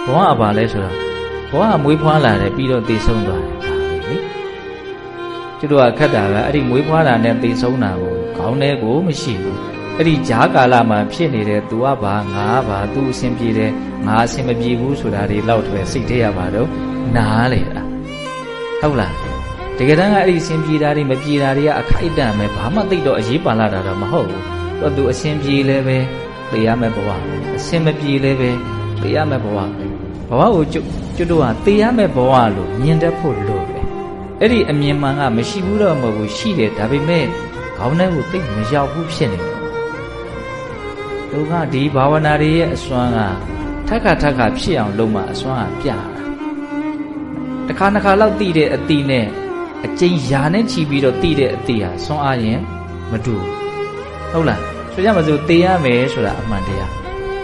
ဘောကဘာလဲဆိုတော့ဘောကမွေးဖွားလာတယ်ပြီးတော့သေဆုံးသွားတယ်ဒါပဲလေကျတို့ကခက်တာကအဲ့ဒီမွေးဖွားတာနဲ့သေဆုံးတာကိုခေါင်းထဲကိုမရှိဘူးအဲ့ဒီဂျားကာလမှာဖြစ်နေတဲ့သူကဘာငါဘာသူ့အဆင်ပြေတယ်ငါအဆင်မပြေဘူးဆိုတာတွေလောက်ထွယ်စိတ်ထဲရပါတော့နားလေတာဟုတ်လားတကယ်တမ်းကအဲ့ဒီအဆင်ပြေတာတွေမပြေတာတွေကအခိုက်အတန့်ပဲဘာမှသိတော့အရေးပါလာတာတော့မဟုတ်ဘူးတော့သူအဆင်ပြေလဲပဲသိရမယ်ဘဝအဆင်မပြေလဲပဲသိရမယ်ဘဝကိုကျွတ်တို့ကသိရမယ်ဘဝလို့မြင်တတ်ဖို့လိုပဲအဲ့ဒီအမြင်မှန်ကမရှိဘူးတော့မဟုတ်ဘူးရှိတယ်ဒါပေမဲ့ခေါင်းထဲကိုသိမရောက်ဘူးဖြစ်နေတယ်သူကဒီဘာဝနာတွေရဲ့အစွမ်းကထက်ခါဖြစ်အောင်လုပ်မှအစွမ်းကပြတာတစ်ခါနှစ်ခါလောက်သိတဲ့အတိနဲ့အကျဉ်းယာနဲ့ချီပြီးတော့သိတဲ့အတိဟာစွမ်းအားရင်မတူဟုတ်လားဆိုကြမှာဆိုသိရမယ်ဆိုတာအမှန်တရား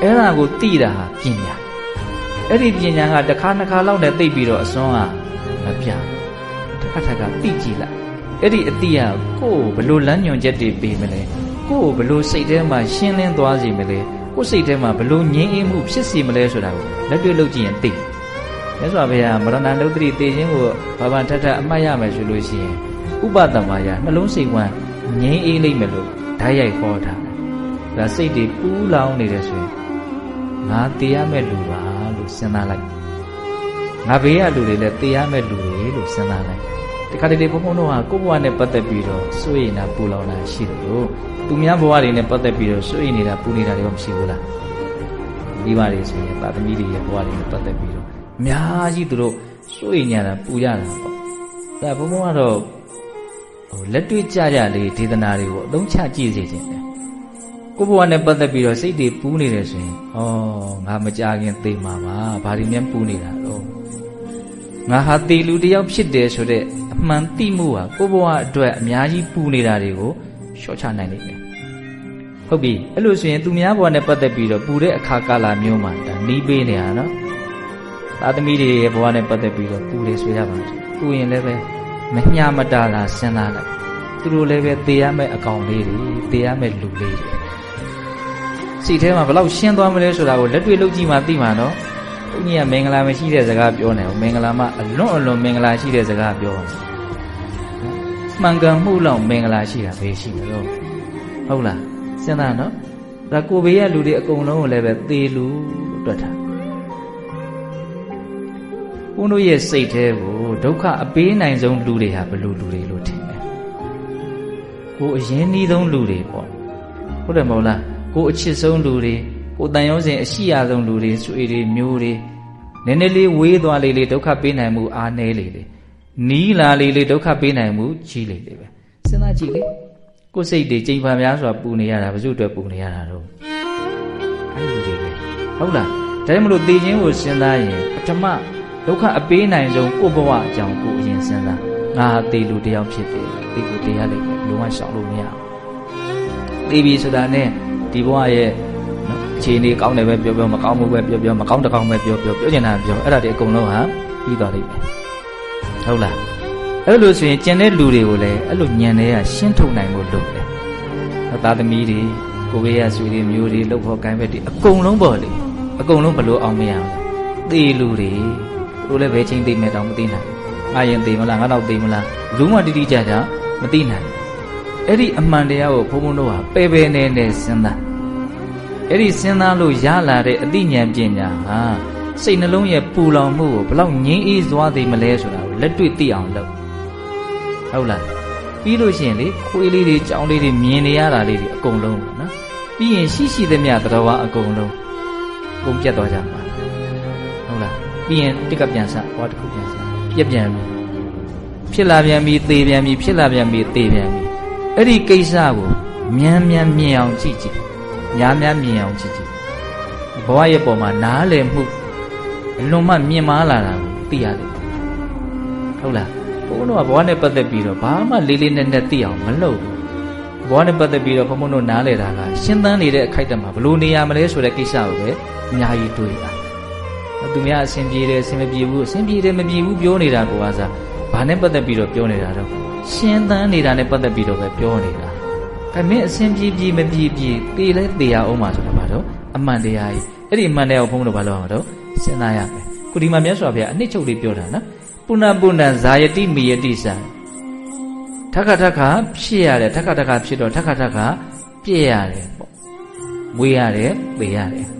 အဲ့ဒါကိုသိတာဟာပညာအဲ့ဒီပညာကတစ်ခါနှစ်ခါလောက်နဲ့သိပြီးတော့အစွမ်းကမပြတစ်ခါသိကြည့်လိုက်အဲ့ဒီအတိကကိုယ့်ကိုဘလို့လမ်းညွှန်ချက်တွေပေးမလဲကိုယ့်ကိုဘလို့စိတ်ထဲမှာရှင်းလင်းသွားစေမလဲကိုယ်စိတ်ထဲမှာဘလို့ငြိမ်းအေးမှုဖြစ်စေမလဲဆိုတာကိုလက်တွေ့လုပ်ကြည့်ရင်သိမြတ်စွာဘုရားမရဏနုဒ္ဓတိသေခြင်းကိုဘာထပ်အမှတ်ရမယ်ဆိုလို့ရှိရင်ဥပဒမာယနှလုံးစိတ်ဝမ်းငြိမ်းအေးလိမ့်မယ်လို့ဓာတ်ရိုက်ခေါ်ထားတယ်ဒါစိတ်တွေပူလောင်နေတယ်ဆိုရင်ငါတေးရမယ့်လူပါလို့စဉ်းစားလိုက်ငါဘေးကလူတွေလည်းတေးရမယ့်လူတွေလို့စဉ်းစားလိုက်ဒီခါတလေဘုန်းဘုန်းတို့ဟာကိုယ့်ဘဝနဲ့ပတ်သက်ပြီးတော့စိုးရိမ်တာပူလောင်တာရှိတယ်လို့သူများဘဝတွေနဲ့ပတ်သက်ပြီးတော့စိုးရိမ်နေတာပူနေတာတွေမရှိဘူးလားမိဘတွေဆိုရင်သာသမီတွေရဲ့ဘဝတွေနဲ့ပတ်သက်ပြီးတော့အများကြီးသူတို့စိုးရိမ်ကြတာပူကြတာပေါ့ဒါဘုန်းဘုန်းကတော့လက်တွေ့ကြလေးဒေသနာတွေကိုအသုံးချကြည့်စေခြင်းတယ်ကိုယ့်ဘဝနဲ့ပတ်သက်ပြီးတော့စိတ်တွေပူနေတယ်ဆိုရင်ငါမကြခင်သိမှာပါဘာတွေများပူနေတာတော့ငါဟာတေလူတယောက်ဖြစ်တယ်ဆိုတဲ့အမှန်သိမှုဟာကိုယ့်ဘဝအတွက်အများကြီးပူနေတာတွေကိုလျှော့ချနိုင်လိမ့်မယ်ဟုတ်ပြီအဲ့လိုဆိုရင်သူများဘဝနဲ့ပတ်သက်ပြီးတော့ပူတဲ့အခါကာလမျိုးမှာဒါနီးပေးနေတာနော်သာသမီတွေရဲ့ဘဝနဲ့ပတ်သက်ပြီးတော့ပူတယ်ဆိုရပါမယ်ပူရင်လည်းပဲမညာမတာလာစဉ်းစားလိုက်သူတို့လည်းပဲသေရမယ့်အကောင်လေးတွေသေရမယ့်လူလေးတွေစိတ်ထဲမှာဘယ်လောက်ရှင်းသွားမလဲဆိုတာကိုလက်တွေ့လုပ်ကြည့်မှသိမှာနော်ဘုန်းကြီးကမင်္ဂလာမရှိတဲ့စကားပြောနေဘူးမင်္ဂလာမှအလွန်မင်္ဂလာရှိတဲ့စကားပြောတယ်မှန်ကန်မှုလောက်မင်္ဂလာရှိတာပဲရှိတယ်တော့ဟုတ်လားစဉ်းစားနော်ဒါကိုဘေးကလူတွေအကုန်လုံးကိုလည်းပဲသေလူလို့တွက်တာဘုန်းတို့ရဲ့စိတ်ထဲကိုဒုက္ခအပေးနိုင်ဆုံးလူတွေဟာဘယ်လိုလူတွေလို့ထင်တယ်ကိုအရင်နှီးဆုံးလူတွေပေါ့ဟုတ်တယ်မဟုတ်လားကိုအချစ်ဆုံးလူတွေကိုတန်ရုံးစဉ်အရှိရဆုံးလူတွေဆွေတွေမျိုးတွေနည်းနည်းလေးဝေးသွားလေးဒုက္ခပေးနိုင်မှုအားနည်းလေးနီးလာလေးဒုက္ခပေးနိုင်မှုကြီးလေးပဲစဉ်းစားကြည့်လေကိုယ်စိတ်တွေကြိမ်ပါများစွာပူနေရတာဘယ်သူအတွက်ပူနေရတာတော့အဲ့လူတွေပဲဟုတ်လားဒါကြောင့်မလို့သေခြင်းကိုစဉ်းစားရင်ပထမဒုက္ခအပေးနိုင်ဆုံးကိုယ့်ဘဝအကြောင်းကိုအရင်စဉ်းစားငါဟာသေလူတယောက်ဖြစ်တယ်ဒီကိုတရားလိုက်ပဲလုံးဝရှောင်လို့မရဘူးသေပြီဆိုတာနဲ့ဒီဘဝရဲ့အခြေအနေကောင်းတယ်ပဲပြောမကောင်းဘူးပဲပြောမကောင်းတကောင်းပဲပြောချင်တာပြောအဲ့ဒါတွေအကုန်လုံးဟာပြီးသွားလိမ့်မယ်ဟုတ်လားအဲ့လိုဆိုရင်ကျန်တဲ့လူတွေကိုလည်းအဲ့လိုညံတွေကရှင်းထုတ်နိုင်ဖို့လုပ်တယ်သားသမီးတွေကိုဘေးရဆွေတွေမျိုးတွေလှုပ်ဖို့ကိုင်းဘက်တွေအကုန်လုံးပေါ့လေအကုန်လုံးဘလို့အောင်မရဘူးသေလူတွေတို့လည်းဘယ်ချင်းသိမဲ့တောင်မသိနိုင်ငါရင်သိမလားငါတော့သိမလားဘူးမှတိကျကျမသိနိုင်အဲ့ဒီအမှန်တရားကိုဘုန်းဘုန်းတို့ဟာပယ်နေစဉ်းစားအဲ့ဒီစဉ်းစားလို့ရလာတဲ့အသိဉာဏ်ပညာဟာစိတ်နှလုံးရဲ့ပူလောင်မှုကိုဘလောက်ငြိမ်းအေးသွားသေးမလဲဆိုတာကိုလက်တွေ့သိအောင်လုပ်ဟုတ်လားပြီးလို့ရှိရင်လေခွေးလေးတွေကြောင်လေးတွေမြင်နေရတာလေးတွေအကုန်လုံးပေါ့နော်ပြီးရင်ရှိသမျှတရားဝါအကုန်လုံးကုန်ပြတ်သွားကြမှာဟုတ်လားပြီးရင်တစ်ကပြန်စဟောတစ်ခုပြန်စပြက်ပြန်ပြီဖြစ်လာပြန်ပြီသေပြန်ပြီဖြစ်လာပြန်ပြီသေပြန်ပြီအဲ့ဒီကိစ္စကိုမြန်မြင်အောင်ကြည့်များမြင်အောင်ကြည့်ဘဝရဲ့ပုံမှာနားလည်မှုအလွန်မှမြင်မာလာတာကိုသိရတယ်ဟုတ်လားဘုန်းတော်ကဘဝနဲ့ပတ်သက်ပြီးတော့ဘာမှလေးလေးနက်နက်သိအောင်မလုပ်ဘူးဘဝနဲ့ပတ်သက်ပြီးတော့ဘုန်းတော်နားလည်တာကရှင်းသန်းနေတဲ့အခိုက်အတန့်မှာဘလို့နေရမလဲဆိုတဲ့ကိစ္စကိုပဲအများကြီးတွေးတာသူများအဆင်ပြေတယ်အဆင်မပြေဘူးအဆင်ပြေတယ်မပြေဘူးပြောနေတာကိုအားစားဘာနဲ့ပတ်သက်ပြီးတော့ပြောနေတာတော့ရှင်းသန်းနေတာနဲ့ပတ်သက်ပြီးတော့ပဲပြောနေတာဒါမင်းအဆင်ပြေမပြေသေလဲသေရအောင်ပါဆိုတာဘာတော့ အမှန်တရားကြီးအဲ့ဒီအမှန်တရားကိုဘုန်းတော်ဘာလို့အောင်တော့စဉ်းစားရမယ်ခုဒီမှာမြတ်စွာဘုရားအနှစ်ချုပ်လေးပြောတာနော်ပုဏ္ဏပုဏ္ဏဇာယတိမိယတိစံထခထခဖြစ်ရတယ်ထခထခဖြစ်တော့ထခထခပြည့်ရတယ်ပေါ့မွေးရတယ်ပေရတယ်